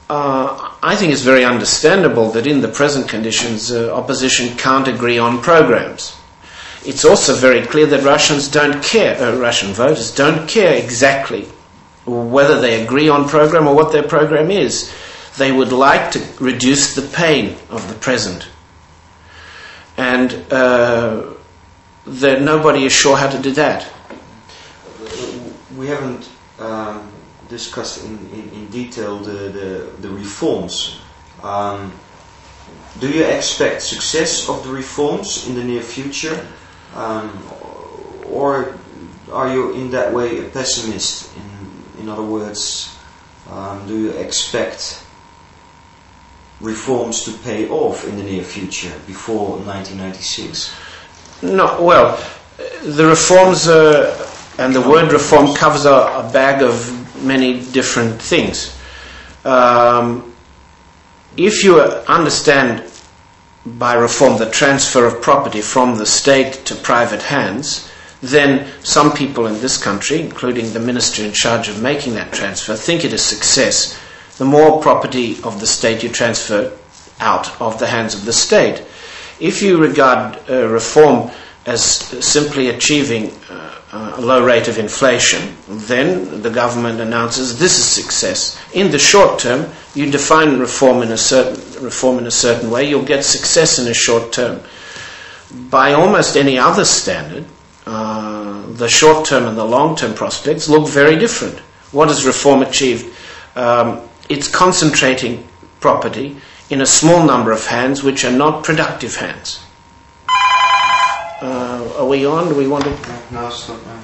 I think it's very understandable that in the present conditions opposition can't agree on programs. It's also very clear that Russians don't care, Russian voters don't care exactly whether they agree on program or what their program is. They would like to reduce the pain of the present. And nobody is sure how to do that. We haven't discussed in detail the reforms. Do you expect success of the reforms in the near future? Or are you in that way a pessimist? In other words, do you expect reforms to pay off in the near future, before 1996? No, well, the reforms, and the word reform covers a bag of many different things. If you understand by reform the transfer of property from the state to private hands, then some people in this country, including the minister in charge of making that transfer, think it a success. The more property of the state you transfer out of the hands of the state. If you regard reform as simply achieving a low rate of inflation, then the government announces this is success. In the short term, you define reform in a certain way, you'll get success in a short term. By almost any other standard, the short term and the long term prospects look very different. What has reform achieved? It's concentrating property in a small number of hands which are not productive hands. Are we on? Do we want to? No, stop now.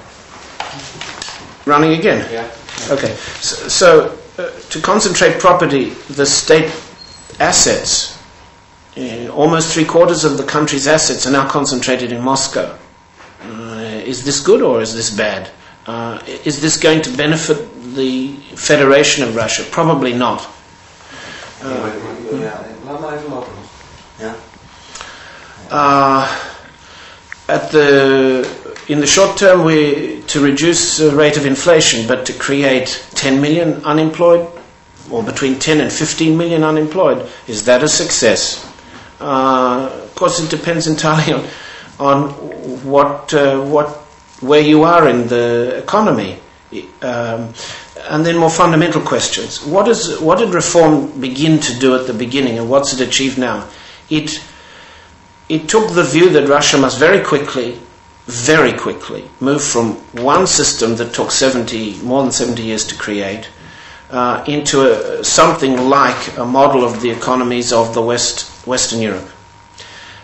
Running again? Yeah. Okay. So to concentrate property, the state assets, almost 3/4 of the country's assets are now concentrated in Moscow. Is this good or is this bad? Is this going to benefit the Federation of Russia? Probably not. In the short term, to reduce the rate of inflation, but to create 10 million unemployed, or between 10 and 15 million unemployed, is that a success? Of course, it depends entirely on where you are in the economy. And then more fundamental questions. What did reform begin to do at the beginning, and what's it achieved now? It took the view that Russia must very quickly move from one system that took more than 70 years to create into something like a model of the economies of the Western Europe.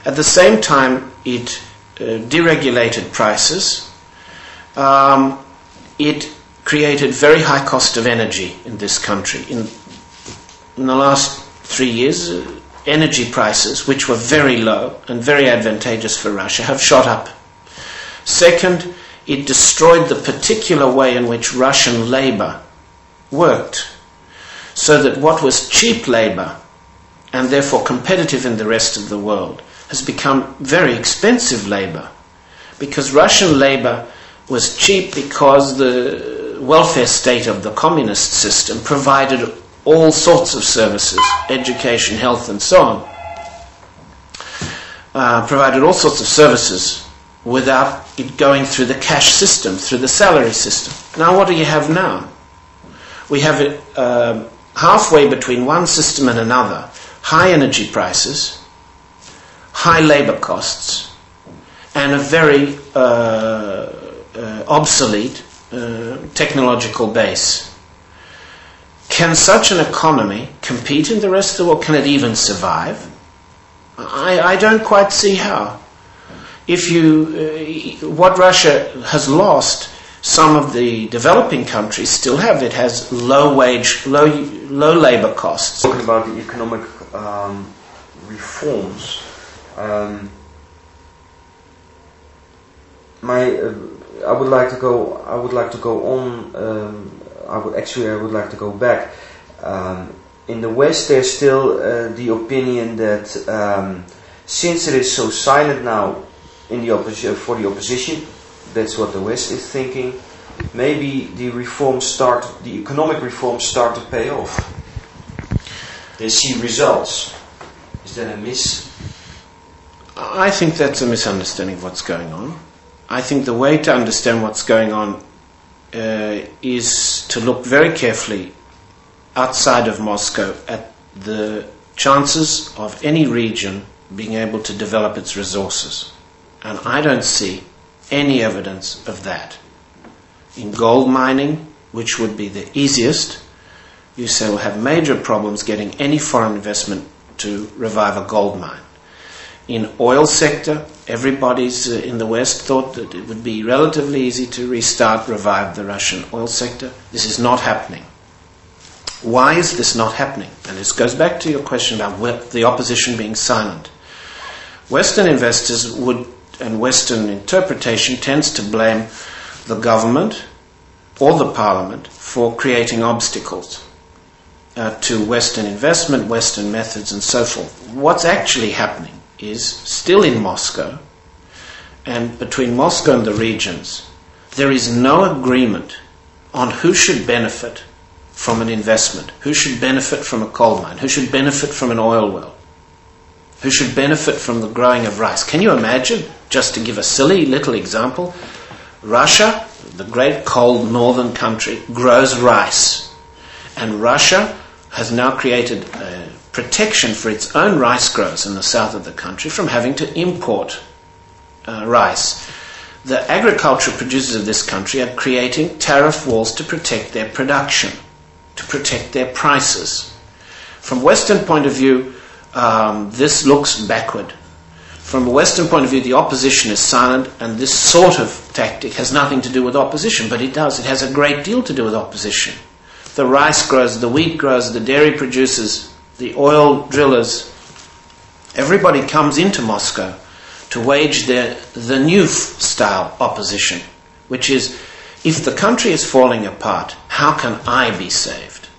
At the same time, it deregulated prices. It created very high cost of energy in this country. In the last 3 years, energy prices, which were very low and very advantageous for Russia, have shot up. Second, it destroyed the particular way in which Russian labor worked, so that what was cheap labor, and therefore competitive in the rest of the world, has become very expensive labor, because Russian labor was cheap because the welfare state of the communist system provided all sorts of services, education, health, and so on. Provided all sorts of services without it going through the cash system, through the salary system. Now what do you have now? We have it halfway between one system and another. High energy prices, high labor costs, and a very obsolete technological base. Can such an economy compete in the rest of the world? Can it even survive? I don't quite see how. What Russia has lost, some of the developing countries still have. It has low labor costs. Talking about the economic reforms, I would like to go back. In the West, there's still the opinion that since it is so silent now in the for the opposition, that's what the West is thinking. Maybe the economic reforms start to pay off. they see results. Is that a miss? I think that's a misunderstanding of what's going on. I think the way to understand what's going on is to look very carefully outside of Moscow at the chances of any region being able to develop its resources. And I don't see any evidence of that. In gold mining, which would be the easiest, you say we'll have major problems getting any foreign investment to revive a gold mine. In oil sector, everybody's in the West thought that it would be relatively easy to revive the Russian oil sector. This is not happening. Why is this not happening? And this goes back to your question about the opposition being silent. Western investors would, and Western interpretation tends to blame the government or the parliament for creating obstacles to Western investment, Western methods, and so forth. What's actually happening is still in Moscow, and between Moscow and the regions, there is no agreement on who should benefit from an investment, who should benefit from a coal mine, who should benefit from an oil well, who should benefit from the growing of rice. Can you imagine, just to give a silly little example, Russia, the great cold northern country, grows rice, and Russia has now created protection for its own rice growers in the south of the country from having to import rice. The agricultural producers of this country are creating tariff walls to protect their production, to protect their prices. From a Western point of view, this looks backward. From a Western point of view, the opposition is silent, and this sort of tactic has nothing to do with opposition, but it does. It has a great deal to do with opposition. The rice growers, the wheat growers, the dairy producers, the oil drillers, everybody comes into Moscow to wage the new style opposition, which is, if the country is falling apart, how can I be saved?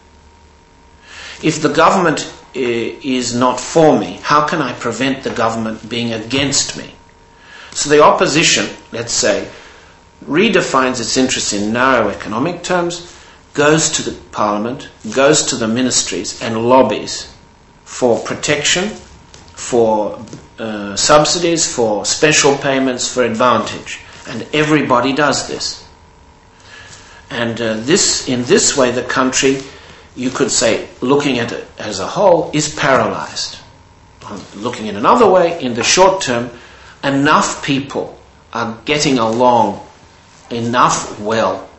If the government is not for me, how can I prevent the government being against me? So the opposition, let's say, redefines its interests in narrow economic terms, goes to the parliament, goes to the ministries and lobbies for protection, for subsidies, for special payments, for advantage. And everybody does this. And in this way, the country, you could say, looking at it as a whole, is paralyzed. Looking in another way, in the short term, enough people are getting along enough well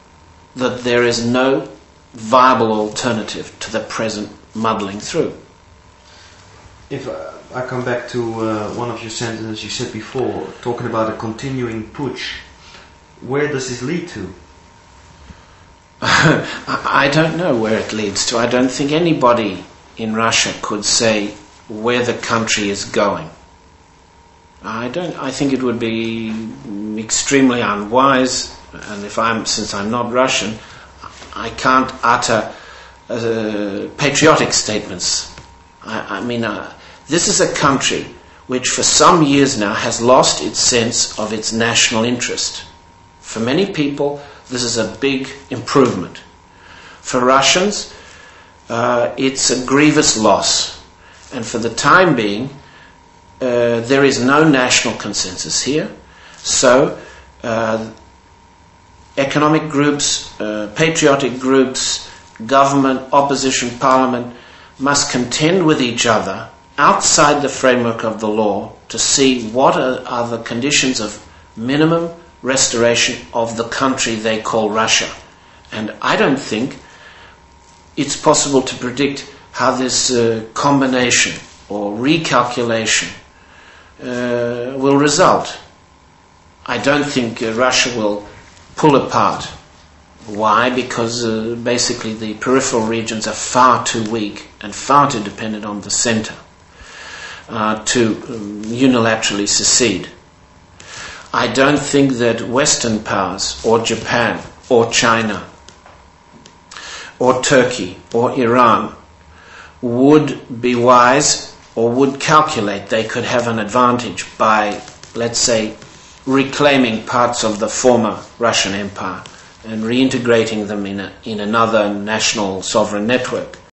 that there is no viable alternative to the present muddling through. If I come back to one of your sentences you said before, talking about a continuing putsch, where does this lead to? I don't know where it leads to. I don't think anybody in Russia could say where the country is going. I think it would be extremely unwise, and since I'm not Russian, I can't utter patriotic statements. This is a country which for some years now has lost its sense of its national interest. For many people, this is a big improvement. For Russians, it's a grievous loss. And for the time being, there is no national consensus here. So, economic groups, patriotic groups, government, opposition, parliament must contend with each other outside the framework of the law to see what are the conditions of minimum restoration of the country they call Russia. And I don't think it's possible to predict how this combination or recalculation will result. I don't think Russia will pull apart. Why? Because basically the peripheral regions are far too weak and far too dependent on the center to unilaterally secede. I don't think that Western powers, or Japan, or China, or Turkey, or Iran would be wise or would calculate they could have an advantage by, let's say, reclaiming parts of the former Russian Empire and reintegrating them in another national sovereign network.